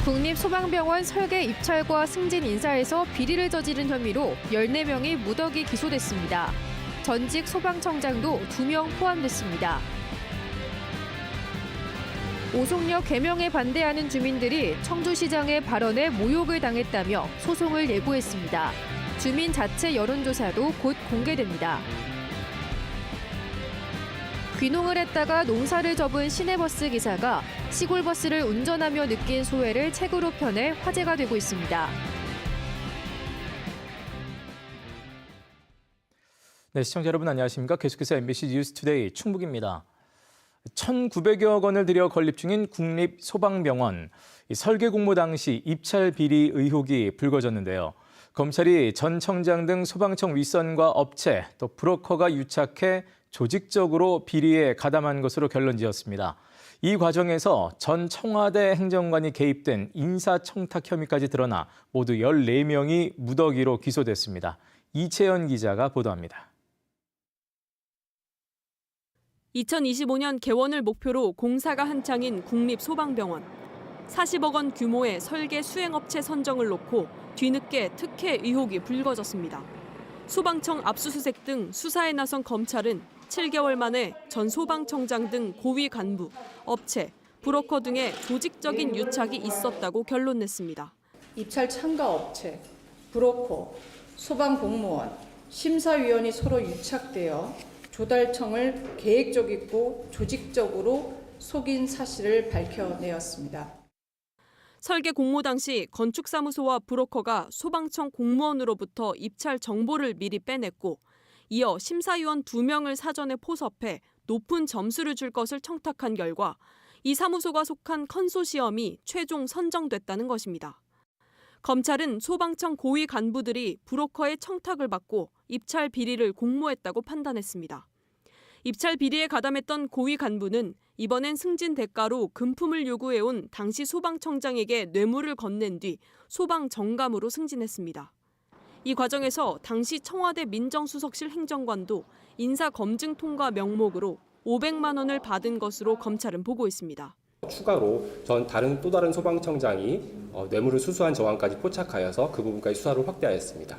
국립소방병원 설계 입찰과 승진 인사에서 비리를 저지른 혐의로 14명이 무더기 기소됐습니다. 전직 소방청장도 2명 포함됐습니다. 오송역 개명에 반대하는 주민들이 청주시장의 발언에 모욕을 당했다며 소송을 예고했습니다. 주민 자체 여론조사도 곧 공개됩니다. 귀농을 했다가 농사를 접은 시내버스 기사가 시골버스를 운전하며 느낀 소외를 책으로 펴내 화제가 되고 있습니다. 네, 시청자 여러분 안녕하십니까? 계속해서 MBC 뉴스투데이 충북입니다. 1,900여 원을 들여 건립 중인 국립소방병원. 설계 공모 당시 입찰 비리 의혹이 불거졌는데요. 검찰이 전 청장 등 소방청 윗선과 업체, 또 브로커가 유착해 조직적으로 비리에 가담한 것으로 결론지었습니다. 이 과정에서 전 청와대 행정관이 개입된 인사청탁 혐의까지 드러나 모두 14명이 무더기로 기소됐습니다. 이채연 기자가 보도합니다. 2025년 개원을 목표로 공사가 한창인 국립소방병원. 40억 원 규모의 설계 수행업체 선정을 놓고 뒤늦게 특혜 의혹이 불거졌습니다. 소방청 압수수색 등 수사에 나선 검찰은 7개월 만에 전 소방청장 등 고위 간부, 업체, 브로커 등의 조직적인 유착이 있었다고 결론냈습니다. 입찰 참가 업체, 브로커, 소방공무원, 심사위원이 서로 유착되어 조달청을 계획적이고 조직적으로 속인 사실을 밝혀내었습니다. 설계 공모 당시 건축사무소와 브로커가 소방청 공무원으로부터 입찰 정보를 미리 빼냈고 이어 심사위원 2명을 사전에 포섭해 높은 점수를 줄 것을 청탁한 결과 이 사무소가 속한 컨소시엄이 최종 선정됐다는 것입니다. 검찰은 소방청 고위 간부들이 브로커의 청탁을 받고 입찰 비리를 공모했다고 판단했습니다. 입찰 비리에 가담했던 고위 간부는 이번엔 승진 대가로 금품을 요구해온 당시 소방청장에게 뇌물을 건넨 뒤 소방 정감으로 승진했습니다. 이 과정에서 당시 청와대 민정수석실 행정관도 인사검증 통과 명목으로 500만 원을 받은 것으로 검찰은 보고 있습니다. 추가로 또 다른 소방청장이 뇌물을 수수한 정황까지 포착하여서 그 부분까지 수사를 확대하였습니다.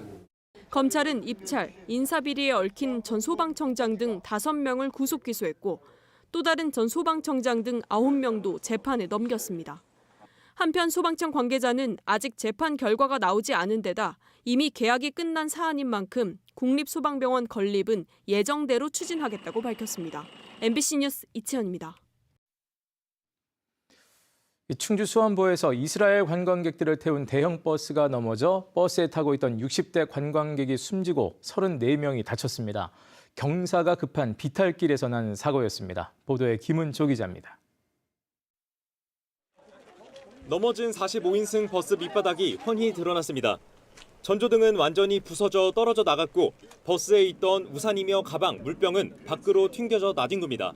검찰은 입찰, 인사비리에 얽힌 전 소방청장 등 5명을 구속 기소했고 또 다른 전 소방청장 등 9명도 재판에 넘겼습니다. 한편 소방청 관계자는 아직 재판 결과가 나오지 않은 데다 이미 계약이 끝난 사안인 만큼 국립소방병원 건립은 예정대로 추진하겠다고 밝혔습니다. MBC 뉴스 이채연입니다. 충주 수원보에서 이스라엘 관광객들을 태운 대형 버스가 넘어져 버스에 타고 있던 60대 관광객이 숨지고 34명이 다쳤습니다. 경사가 급한 비탈길에서 난 사고였습니다. 보도에 김은조 기자입니다. 넘어진 45인승 버스 밑바닥이 훤히 드러났습니다. 전조등은 완전히 부서져 떨어져 나갔고 버스에 있던 우산이며 가방, 물병은 밖으로 튕겨져 나뒹굽니다.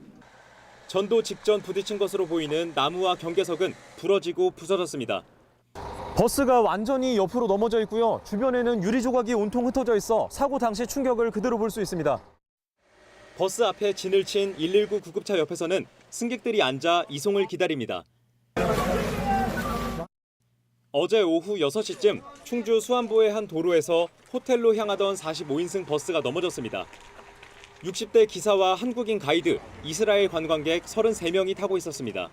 전도 직전 부딪힌 것으로 보이는 나무와 경계석은 부러지고 부서졌습니다. 버스가 완전히 옆으로 넘어져 있고요. 주변에는 유리 조각이 온통 흩어져 있어 사고 당시 충격을 그대로 볼 수 있습니다. 버스 앞에 진을 친 119 구급차 옆에서는 승객들이 앉아 이송을 기다립니다. 어제 오후 6시쯤 충주 수안보의 한 도로에서 호텔로 향하던 45인승 버스가 넘어졌습니다. 60대 기사와 한국인 가이드, 이스라엘 관광객 33명이 타고 있었습니다.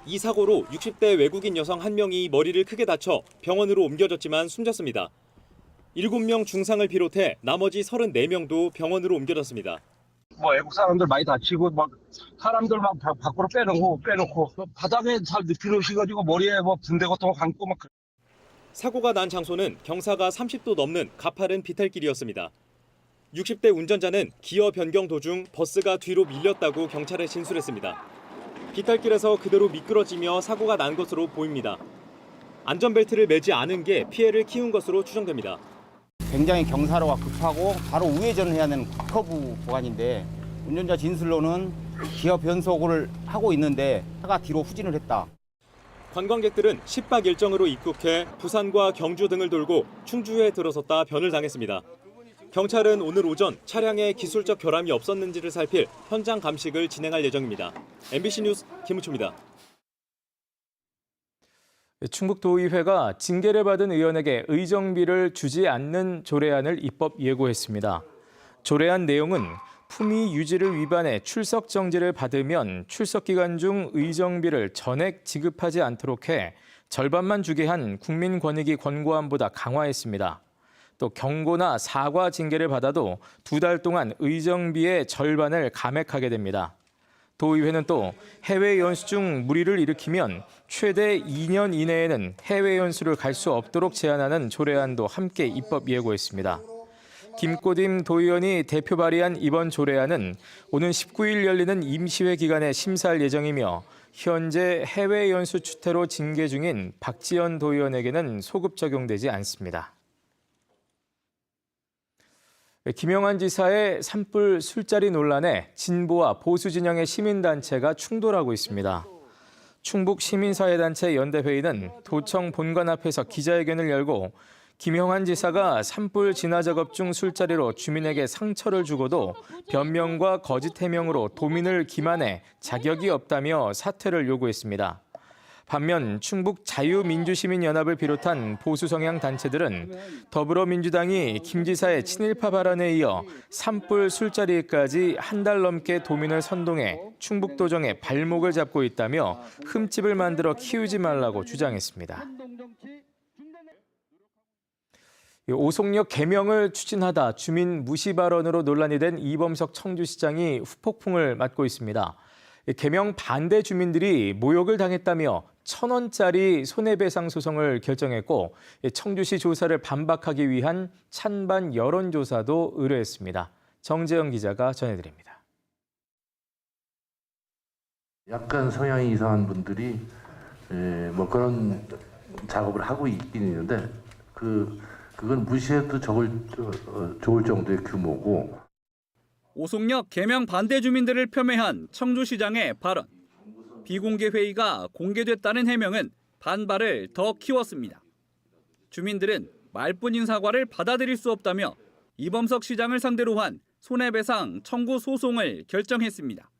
이 사고로 60대 외국인 여성 1명이 머리를 크게 다쳐 병원으로 옮겨졌지만 숨졌습니다. 7명 중상을 비롯해 나머지 34명도 병원으로 옮겨졌습니다. 외국 사람들 많이 다치고 사람들 밖으로 빼놓고 바닥에 잘 눕혀놓으셔가지고 머리에 붕대 같은 거 감고 사고가 난 장소는 경사가 30도 넘는 가파른 비탈길이었습니다. 60대 운전자는 기어 변경 도중 버스가 뒤로 밀렸다고 경찰에 진술했습니다. 비탈길에서 그대로 미끄러지며 사고가 난 것으로 보입니다. 안전벨트를 매지 않은 게 피해를 키운 것으로 추정됩니다. 굉장히 경사로가 급하고 바로 우회전을 해야 되는 커브 구간인데 운전자 진술로는 기어 변속을 하고 있는데 차가 뒤로 후진을 했다. 관광객들은 10박 일정으로 입국해 부산과 경주 등을 돌고 충주에 들어섰다 변을 당했습니다. 경찰은 오늘 오전 차량에 기술적 결함이 없었는지를 살필 현장 감식을 진행할 예정입니다. MBC 뉴스 김우초입니다. 충북도의회가 징계를 받은 의원에게 의정비를 주지 않는 조례안을 입법 예고했습니다. 조례안 내용은 품위 유지를 위반해 출석 정지를 받으면 출석 기간 중 의정비를 전액 지급하지 않도록 해 절반만 주게 한 국민권익위 권고안보다 강화했습니다. 또 경고나 사과 징계를 받아도 2달 동안 의정비의 절반을 감액하게 됩니다. 도의회는 또 해외 연수 중 무리를 일으키면 최대 2년 이내에는 해외 연수를 갈 수 없도록 제한하는 조례안도 함께 입법 예고했습니다. 김꼬딤 도의원이 대표 발의한 이번 조례안은 오는 19일 열리는 임시회 기간에 심사할 예정이며 현재 해외 연수 추태로 징계 중인 박지연 도의원에게는 소급 적용되지 않습니다. 김영환 지사의 산불 술자리 논란에 진보와 보수 진영의 시민단체가 충돌하고 있습니다. 충북 시민사회단체 연대회의는 도청 본관 앞에서 기자회견을 열고 김영환 지사가 산불 진화 작업 중 술자리로 주민에게 상처를 주고도 변명과 거짓 해명으로 도민을 기만해 자격이 없다며 사퇴를 요구했습니다. 반면 충북 자유민주시민연합을 비롯한 보수 성향 단체들은 더불어민주당이 김 지사의 친일파 발언에 이어 산불 술자리까지 한 달 넘게 도민을 선동해 충북도정의 발목을 잡고 있다며 흠집을 만들어 키우지 말라고 주장했습니다. 오송역 개명을 추진하다 주민 무시 발언으로 논란이 된 이범석 청주시장이 후폭풍을 맞고 있습니다. 개명 반대 주민들이 모욕을 당했다며 1,000원짜리 손해배상 소송을 결정했고 청주시 조사를 반박하기 위한 찬반 여론조사도 의뢰했습니다. 정재영 기자가 전해드립니다. 약간 성향이 이상한 분들이 뭐 그런 작업을 하고 있긴 있는데 그건 무시해도 좋을 정도의 규모고. 오송역 개명 반대 주민들을 폄훼한 청주시장의 발언. 비공개 회의가 공개됐다는 해명은 반발을 더 키웠습니다. 주민들은 말뿐인 사과를 받아들일 수 없다며 이범석 시장을 상대로 한 손해배상 청구 소송을 결정했습니다.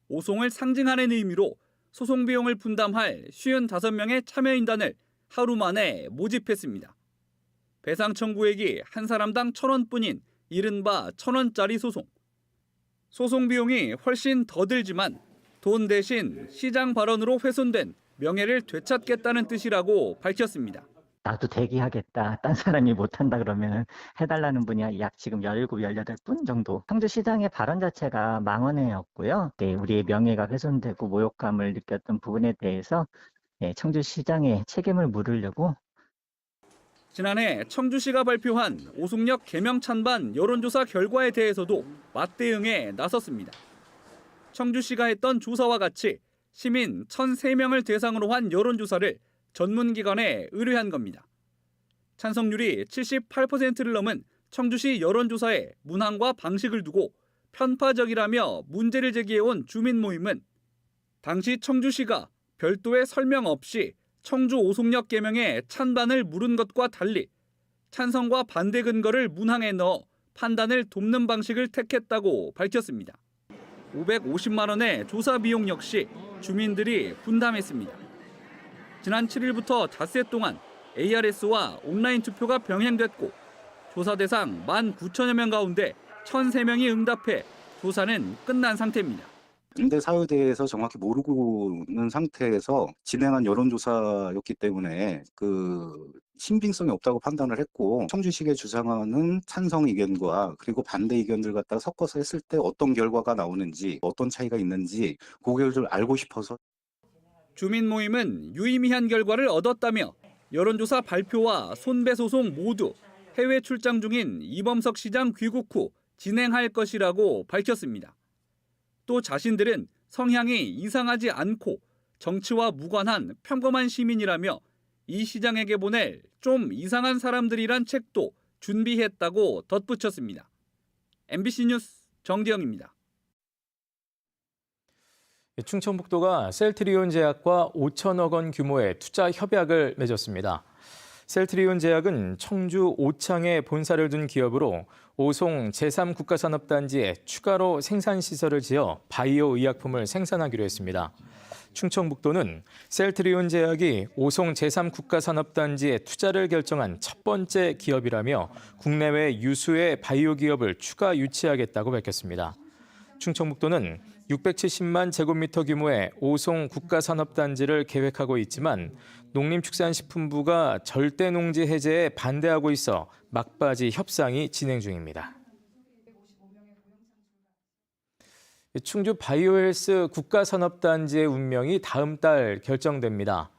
오송을 상징하는 의미로 소송 비용을 분담할 55명의 참여인단을 하루 만에 모집했습니다. 배상 청구액이 한 사람당 1,000원뿐인 이른바 1,000원짜리 소송. 소송 비용이 훨씬 더 들지만 돈 대신 시장 발언으로 훼손된 명예를 되찾겠다는 뜻이라고 밝혔습니다. 나도 대기하겠다. 딴 사람이 못한다 그러면 해달라는 분이 약 지금 17, 18분 정도. 청주시장의 발언 자체가 망언회였고요. 우리의 명예가 훼손되고 모욕감을 느꼈던 부분에 대해서 청주시장의 책임을 물으려고. 지난해 청주시가 발표한 오송역 개명 찬반 여론조사 결과에 대해서도 맞대응에 나섰습니다. 청주시가 했던 조사와 같이 시민 1,003명을 대상으로 한 여론조사를 전문기관에 의뢰한 겁니다. 찬성률이 78%를 넘은 청주시 여론조사에 문항과 방식을 두고 편파적이라며 문제를 제기해온 주민 모임은 당시 청주시가 별도의 설명 없이 청주 오송역 개명에 찬반을 물은 것과 달리 찬성과 반대 근거를 문항에 넣어 판단을 돕는 방식을 택했다고 밝혔습니다. 550만 원의 조사 비용 역시 주민들이 분담했습니다. 지난 7일부터 닷새 동안 ARS와 온라인 투표가 병행됐고 조사 대상 19,000여 명 가운데 1,003명이 응답해 조사는 끝난 상태입니다. 응대 사유에 대해서 정확히 모르고는 상태에서 진행한 여론조사였기 때문에 신빙성이 없다고 판단을 했고 청주시가 주장하는 찬성 의견과 그리고 반대 의견들 갖다가 섞어서 했을 때 어떤 결과가 나오는지 어떤 차이가 있는지 그걸 좀 알고 싶어서. 주민 모임은 유의미한 결과를 얻었다며 여론조사 발표와 손배소송 모두 해외 출장 중인 이범석 시장 귀국 후 진행할 것이라고 밝혔습니다. 또 자신들은 성향이 이상하지 않고 정치와 무관한 평범한 시민이라며 이 시장에게 보낼 좀 이상한 사람들이란 책도 준비했다고 덧붙였습니다. MBC 뉴스 정대영입니다. 충청북도가 셀트리온 제약과 5천억 원 규모의 투자 협약을 맺었습니다. 셀트리온 제약은 청주 오창에 본사를 둔 기업으로 오송 제3국가산업단지에 추가로 생산시설을 지어 바이오 의약품을 생산하기로 했습니다. 충청북도는 셀트리온 제약이 오송 제3국가산업단지에 투자를 결정한 첫 번째 기업이라며 국내외 유수의 바이오 기업을 추가 유치하겠다고 밝혔습니다. 충청북도는 670만 제곱미터 규모의 오송 국가산업단지를 계획하고 있지만 농림축산식품부가 절대농지 해제에 반대하고 있어 막바지 협상이 진행 중입니다. 충주 바이오헬스 국가산업단지의 운명이 다음 달 결정됩니다.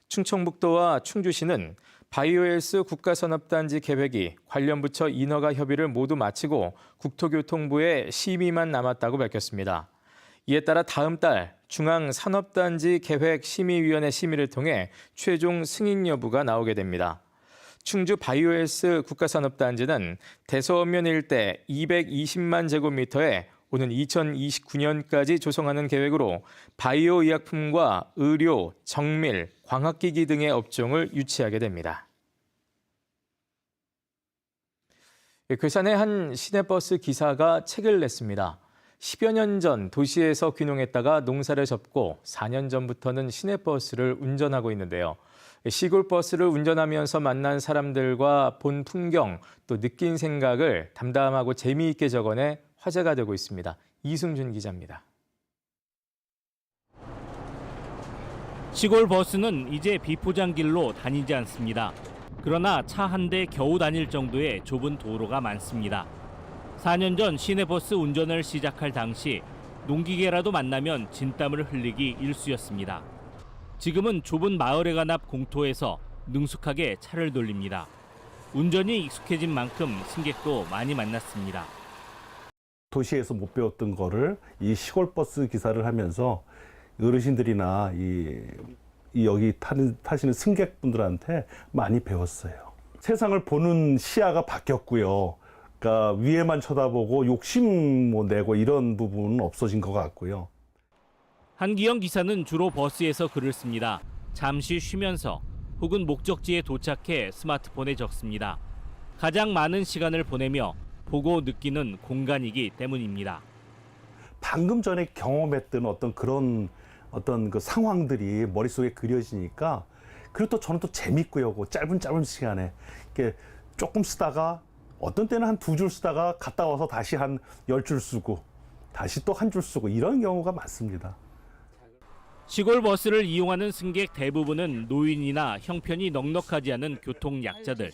충청북도와 충주시는 바이오헬스 국가산업단지 계획이 관련 부처 인허가 협의를 모두 마치고 국토교통부의 심의만 남았다고 밝혔습니다. 이에 따라 다음 달 중앙산업단지 계획심의위원회 심의를 통해 최종 승인 여부가 나오게 됩니다. 충주 바이오헬스 국가산업단지는 대서원면 일대 220만 제곱미터에 오는 2029년까지 조성하는 계획으로 바이오 의약품과 의료, 정밀, 광학기기 등의 업종을 유치하게 됩니다. 괴산의 한 시내버스 기사가 책을 냈습니다. 10여 년 전 도시에서 귀농했다가 농사를 접고 4년 전부터는 시내버스를 운전하고 있는데요. 시골버스를 운전하면서 만난 사람들과 본 풍경, 또 느낀 생각을 담담하고 재미있게 적어내 화제가 되고 있습니다. 이승준 기자입니다. 시골 버스는 이제 비포장길로 다니지 않습니다. 그러나 차 한 대 겨우 다닐 정도의 좁은 도로가 많습니다. 4년 전 시내버스 운전을 시작할 당시 농기계라도 만나면 진땀을 흘리기 일쑤였습니다. 지금은 좁은 마을회관 앞 공터에서 능숙하게 차를 돌립니다. 운전이 익숙해진 만큼 승객도 많이 만났습니다. 도시에서 못 배웠던 거를 이 시골버스 기사를 하면서 어르신들이나 여기 타시는 승객분들한테 많이 배웠어요. 세상을 보는 시야가 바뀌었고요. 그러니까 위에만 쳐다보고 욕심 내고 이런 부분은 없어진 것 같고요. 한기영 기사는 주로 버스에서 글을 씁니다. 잠시 쉬면서 혹은 목적지에 도착해 스마트폰에 적습니다. 가장 많은 시간을 보내며 보고 느끼는 공간이기 때문입니다. 방금 전에 경험했던 어떤 그 상황들이 머릿속에 그려지니까 그리고 또 저는 또 재밌고요. 그 짧은 시간에 이렇게 조금 쓰다가 어떤 때는 한 2줄 쓰다가 갔다 와서 다시 한 10줄 쓰고 다시 또 한 줄 쓰고 이런 경우가 많습니다. 시골 버스를 이용하는 승객 대부분은 노인이나 형편이 넉넉하지 않은 교통 약자들.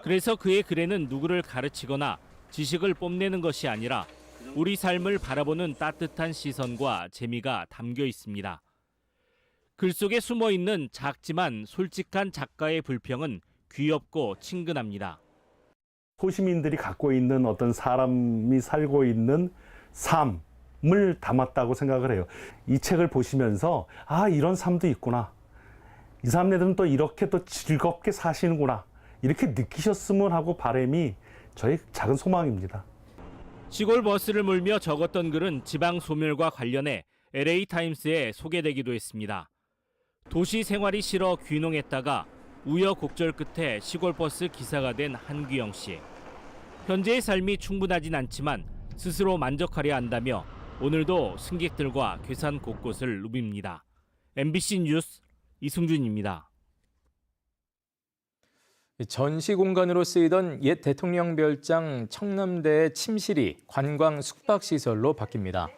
그래서 그의 글에는 누구를 가르치거나 지식을 뽐내는 것이 아니라 우리 삶을 바라보는 따뜻한 시선과 재미가 담겨 있습니다. 글 속에 숨어 있는 작지만 솔직한 작가의 불평은 귀엽고 친근합니다. 소시민들이 갖고 있는 어떤 사람이 살고 있는 삶을 담았다고 생각을 해요. 이 책을 보시면서 이런 삶도 있구나. 이 사람들은 또 이렇게 또 즐겁게 사시는구나. 이렇게 느끼셨으면 하고 바람이 저의 작은 소망입니다. 시골 버스를 몰며 적었던 글은 지방 소멸과 관련해 LA타임스에 소개되기도 했습니다. 도시 생활이 싫어 귀농했다가 우여곡절 끝에 시골버스 기사가 된 한규영 씨. 현재의 삶이 충분하진 않지만 스스로 만족하려 한다며 오늘도 승객들과 괴산 곳곳을 누빕니다. MBC 뉴스 이승준입니다. 전시 공간으로 쓰이던 옛 대통령 별장 청남대의 침실이 관광 숙박시설로 바뀝니다.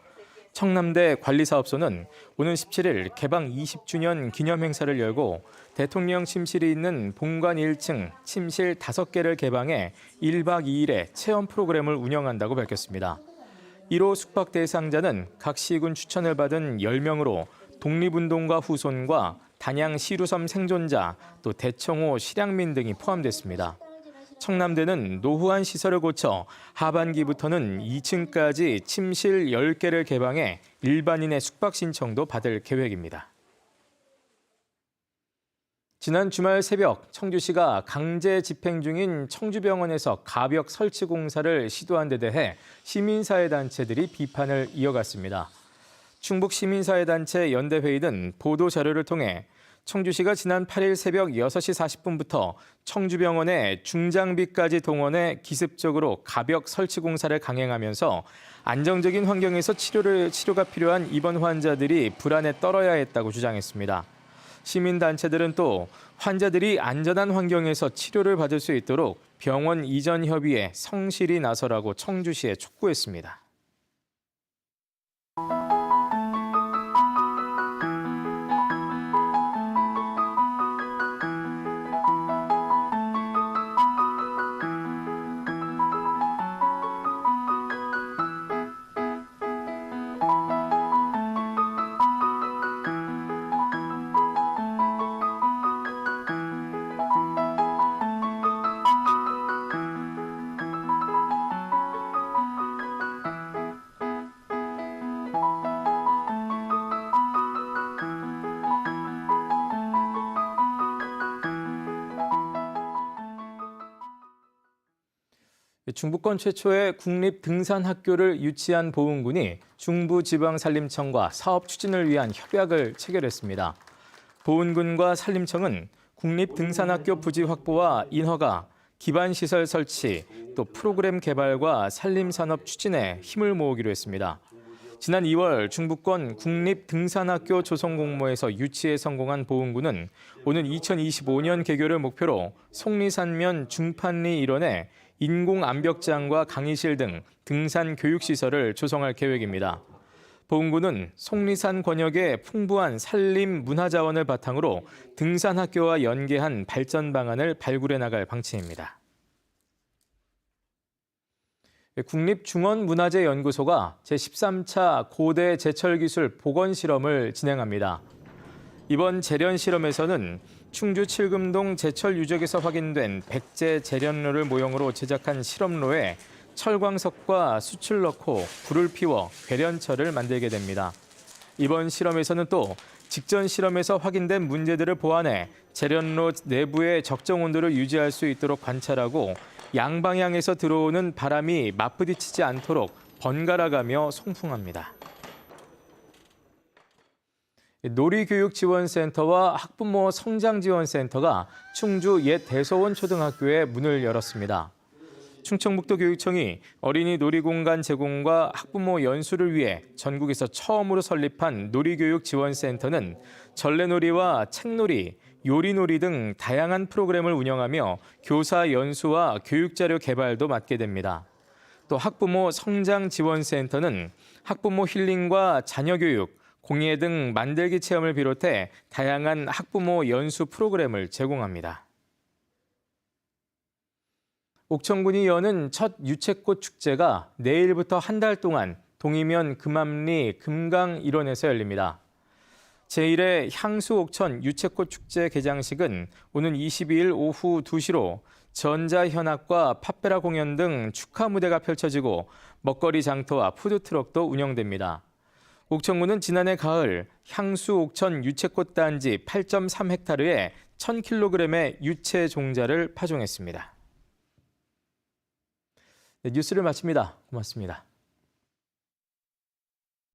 청남대 관리사업소는 오는 17일 개방 20주년 기념 행사를 열고 대통령 침실이 있는 본관 1층 침실 5개를 개방해 1박 2일의 체험 프로그램을 운영한다고 밝혔습니다. 1호 숙박 대상자는 각 시군 추천을 받은 10명으로 독립운동가 후손과 단양 시루섬 생존자, 또 대청호 실향민 등이 포함됐습니다. 청남대는 노후한 시설을 고쳐 하반기부터는 2층까지 침실 10개를 개방해 일반인의 숙박 신청도 받을 계획입니다. 지난 주말 새벽 청주시가 강제 집행 중인 청주병원에서 가벽 설치 공사를 시도한 데 대해 시민사회단체들이 비판을 이어갔습니다. 충북 시민사회단체 연대회의는 보도자료를 통해 청주시가 지난 8일 새벽 6시 40분부터 청주병원에 중장비까지 동원해 기습적으로 가벽 설치 공사를 강행하면서 안정적인 환경에서 치료가 필요한 입원 환자들이 불안에 떨어야 했다고 주장했습니다. 시민단체들은 또 환자들이 안전한 환경에서 치료를 받을 수 있도록 병원 이전 협의에 성실히 나서라고 청주시에 촉구했습니다. 중부권 최초의 국립등산학교를 유치한 보은군이 중부지방산림청과 사업 추진을 위한 협약을 체결했습니다. 보은군과 산림청은 국립등산학교 부지 확보와 인허가, 기반시설 설치, 또 프로그램 개발과 산림산업 추진에 힘을 모으기로 했습니다. 지난 2월 중부권 국립등산학교 조성공모에서 유치에 성공한 보은군은 오는 2025년 개교를 목표로 속리산면 중판리 일원에 인공암벽장과 강의실 등 등산 교육시설을 조성할 계획입니다. 보은군은 속리산 권역의 풍부한 산림 문화자원을 바탕으로 등산학교와 연계한 발전 방안을 발굴해 나갈 방침입니다. 국립중원문화재연구소가 제13차 고대 제철기술 복원실험을 진행합니다. 이번 재련 실험에서는 충주 칠금동 제철 유적에서 확인된 백제 재련로를 모형으로 제작한 실험로에 철광석과 숯을 넣고 불을 피워 괴련철을 만들게 됩니다. 이번 실험에서는 또 직전 실험에서 확인된 문제들을 보완해 재련로 내부의 적정 온도를 유지할 수 있도록 관찰하고 양방향에서 들어오는 바람이 맞부딪히지 않도록 번갈아가며 송풍합니다. 놀이교육지원센터와 학부모 성장지원센터가 충주 옛 대서원 초등학교에 문을 열었습니다. 충청북도교육청이 어린이 놀이공간 제공과 학부모 연수를 위해 전국에서 처음으로 설립한 놀이교육지원센터는 전래놀이와 책놀이, 요리놀이 등 다양한 프로그램을 운영하며 교사 연수와 교육자료 개발도 맡게 됩니다. 또 학부모 성장지원센터는 학부모 힐링과 자녀교육, 공예 등 만들기 체험을 비롯해 다양한 학부모 연수 프로그램을 제공합니다. 옥천군이 여는 첫 유채꽃 축제가 내일부터 한 달 동안 동이면 금암리 금강 일원에서 열립니다. 제1회 향수옥천 유채꽃 축제 개장식은 오는 22일 오후 2시로 전자현악과 팝베라 공연 등 축하 무대가 펼쳐지고 먹거리 장터와 푸드트럭도 운영됩니다. 옥천군은 지난해 가을 향수옥천 유채꽃 단지 8.3헥타르에 1,000kg의 유채 종자를 파종했습니다. 네, 뉴스를 마칩니다. 고맙습니다.